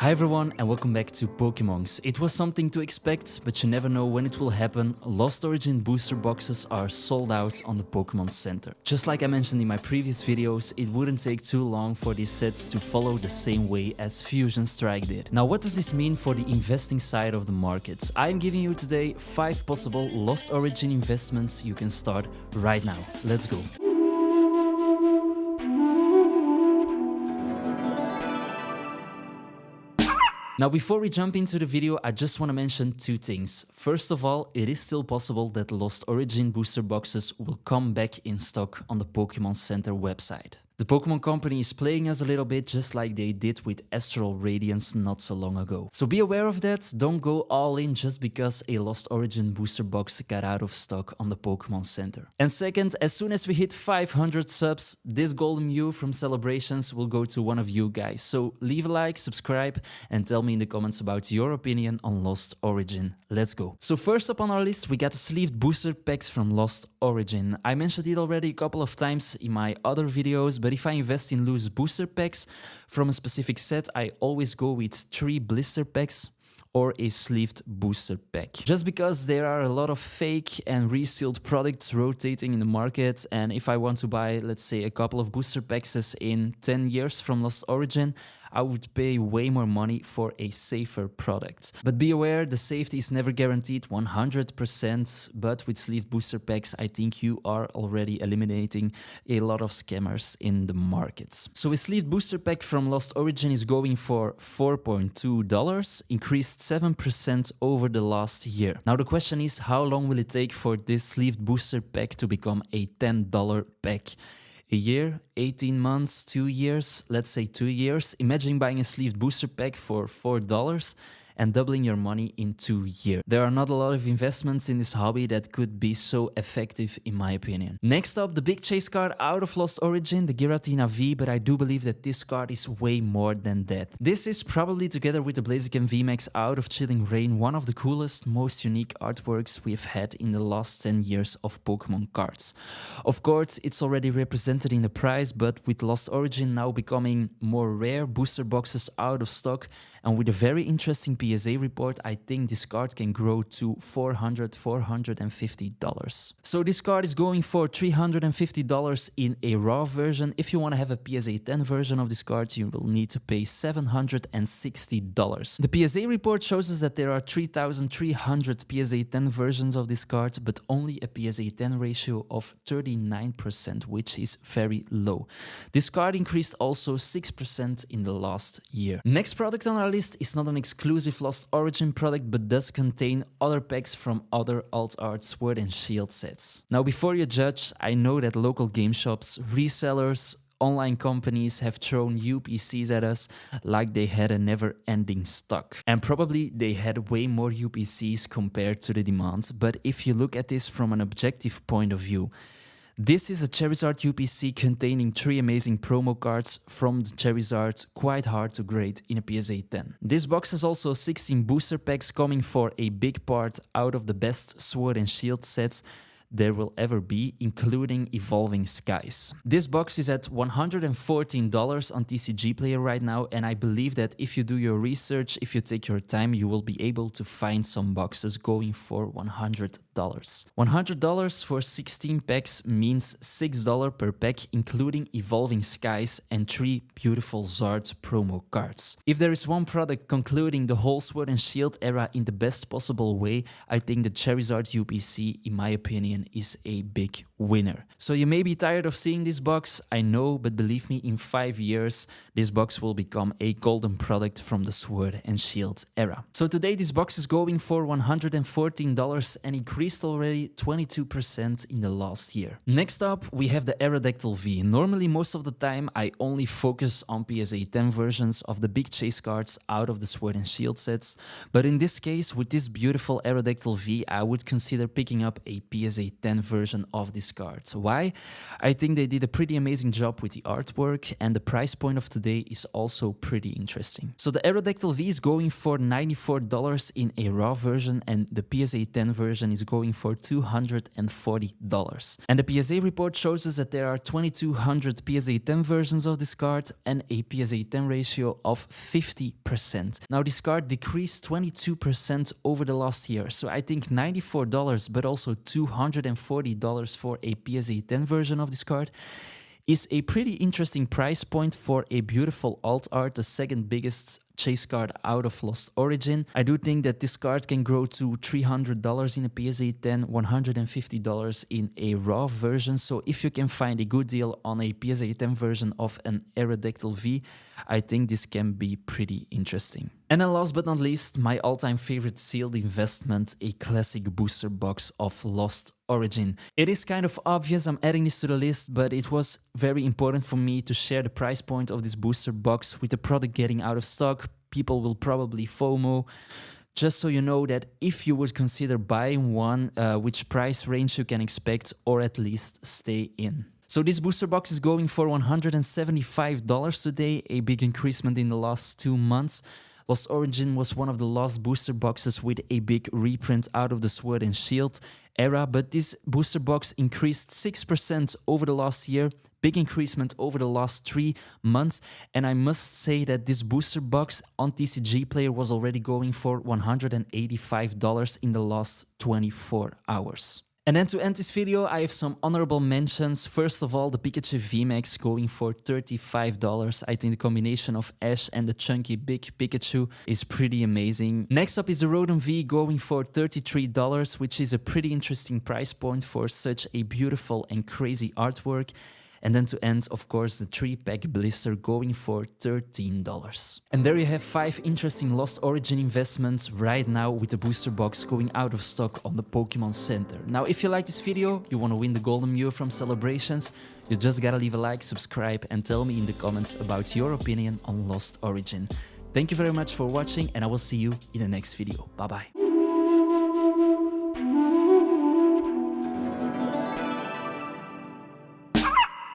Hi everyone and welcome back to Pokémon's. It was something to expect, but you never know when it will happen. Lost Origin booster boxes are sold out on the Pokémon Center. Just like I mentioned in my previous videos, it wouldn't take too long for these sets to follow the same way as Fusion Strike did. Now what does this mean for the investing side of the market? I am giving you today 5 possible Lost Origin investments you can start right now. Let's go. Now before we jump into the video, I just want to mention 2 things. First of all, it is still possible that Lost Origin booster boxes will come back in stock on the Pokémon Center website. The Pokémon company is playing us a little bit just like they did with Astral Radiance not so long ago. So be aware of that, don't go all in just because a Lost Origin booster box got out of stock on the Pokémon Center. And second, as soon as we hit 500 subs, this Golden Mew from Celebrations will go to one of you guys. So leave a like, subscribe and tell me in the comments about your opinion on Lost Origin. Let's go. So first up on our list we got the sleeved booster packs from Lost Origin. I mentioned it already a couple of times in my other videos, but if I invest in loose booster packs from a specific set, I always go with 3 blister packs or a sleeved booster pack. Just because there are a lot of fake and resealed products rotating in the market, and if I want to buy, let's say, a couple of booster packs in 10 years from Lost Origin, I would pay way more money for a safer product. But be aware, the safety is never guaranteed 100%, but with sleeved booster packs, I think you are already eliminating a lot of scammers in the markets. So a sleeved booster pack from Lost Origin is going for $4.2, increased 7% over the last year. Now the question is, how long will it take for this sleeved booster pack to become a $10 pack? A year, 18 months, 2 years, let's say 2 years. Imagine buying a sleeved booster pack for $4 and doubling your money in 2 years. There are not a lot of investments in this hobby that could be so effective in my opinion. Next up, the big chase card out of Lost Origin, the Giratina V, but I do believe that this card is way more than that. This is probably, together with the Blaziken VMAX out of Chilling Reign, one of the coolest, most unique artworks we've had in the last 10 years of Pokemon cards. Of course, it's already represented in the price, but with Lost Origin now becoming more rare, booster boxes out of stock, and with a very interesting PSA report, I think this card can grow to $450. So this card is going for $350 in a raw version. If you want to have a PSA 10 version of this card, you will need to pay $760. The PSA report shows us that there are 3,300 PSA 10 versions of this card, but only a PSA 10 ratio of 39%, which is very low. This card increased also 6% in the last year. Next product on our list is not an exclusive Lost Origin product, but does contain other packs from other Alt Art Sword and Shield sets. Now before you judge, I know that local game shops, resellers, online companies have thrown UPCs at us like they had a never-ending stock. And probably they had way more UPCs compared to the demand, but if you look at this from an objective point of view, this is a Charizard UPC containing 3 amazing promo cards from the Charizard, quite hard to grade in a PSA 10. This box has also 16 booster packs coming for a big part out of the best Sword and Shield sets there will ever be, including Evolving Skies. This box is at $114 on TCG Player right now, and I believe that if you do your research, if you take your time, you will be able to find some boxes going for $100. $100 for 16 packs means $6 per pack, including Evolving Skies and 3 beautiful Zard promo cards. If there is one product concluding the whole Sword and Shield era in the best possible way, I think the Charizard UPC, in my opinion, is a big winner. So you may be tired of seeing this box, I know, but believe me, in 5 years this box will become a golden product from the Sword and Shield era. So today this box is going for $114 and increased already 22% in the last year. Next up we have the Aerodactyl V. Normally most of the time I only focus on PSA 10 versions of the big chase cards out of the Sword and Shield sets, but in this case with this beautiful Aerodactyl V I would consider picking up a PSA PSA 10 version of this card. Why? I think they did a pretty amazing job with the artwork, and the price point of today is also pretty interesting. So the Aerodactyl V is going for $94 in a raw version, and the PSA 10 version is going for $240. And the PSA report shows us that there are 2200 PSA 10 versions of this card and a PSA 10 ratio of 50%. Now this card decreased 22% over the last year, so I think $94 but also $240 for a PSA 10 version of this card is a pretty interesting price point for a beautiful alt art, the second biggest chase card out of Lost Origin. I do think that this card can grow to $300 in a PSA 10, $150 in a raw version. So if you can find a good deal on a PSA 10 version of an Aerodactyl V, I think this can be pretty interesting. And then last but not least, my all-time favorite sealed investment, a classic booster box of Lost Origin. It is kind of obvious I'm adding this to the list, but it was very important for me to share the price point of this booster box with the product getting out of stock. People will probably FOMO. Just so you know that if you would consider buying one, which price range you can expect or at least stay in. So this booster box is going for $175 today, a big increasement in the last 2 months. Lost Origin was one of the last booster boxes with a big reprint out of the Sword and Shield era, but this booster box increased 6% over the last year, big increasement over the last 3 months, and I must say that this booster box on TCG Player was already going for $185 in the last 24 hours. And then to end this video, I have some honorable mentions. First of all, the Pikachu VMAX going for $35. I think the combination of Ash and the chunky big Pikachu is pretty amazing. Next up is the Rotom V going for $33, which is a pretty interesting price point for such a beautiful and crazy artwork. And then to end, of course, the 3-pack blister going for $13. And there you have 5 interesting Lost Origin investments right now with the booster box going out of stock on the Pokémon Center. Now, if you like this video, you want to win the Golden Mew from Celebrations, you just gotta leave a like, subscribe, and tell me in the comments about your opinion on Lost Origin. Thank you very much for watching, and I will see you in the next video. Bye bye.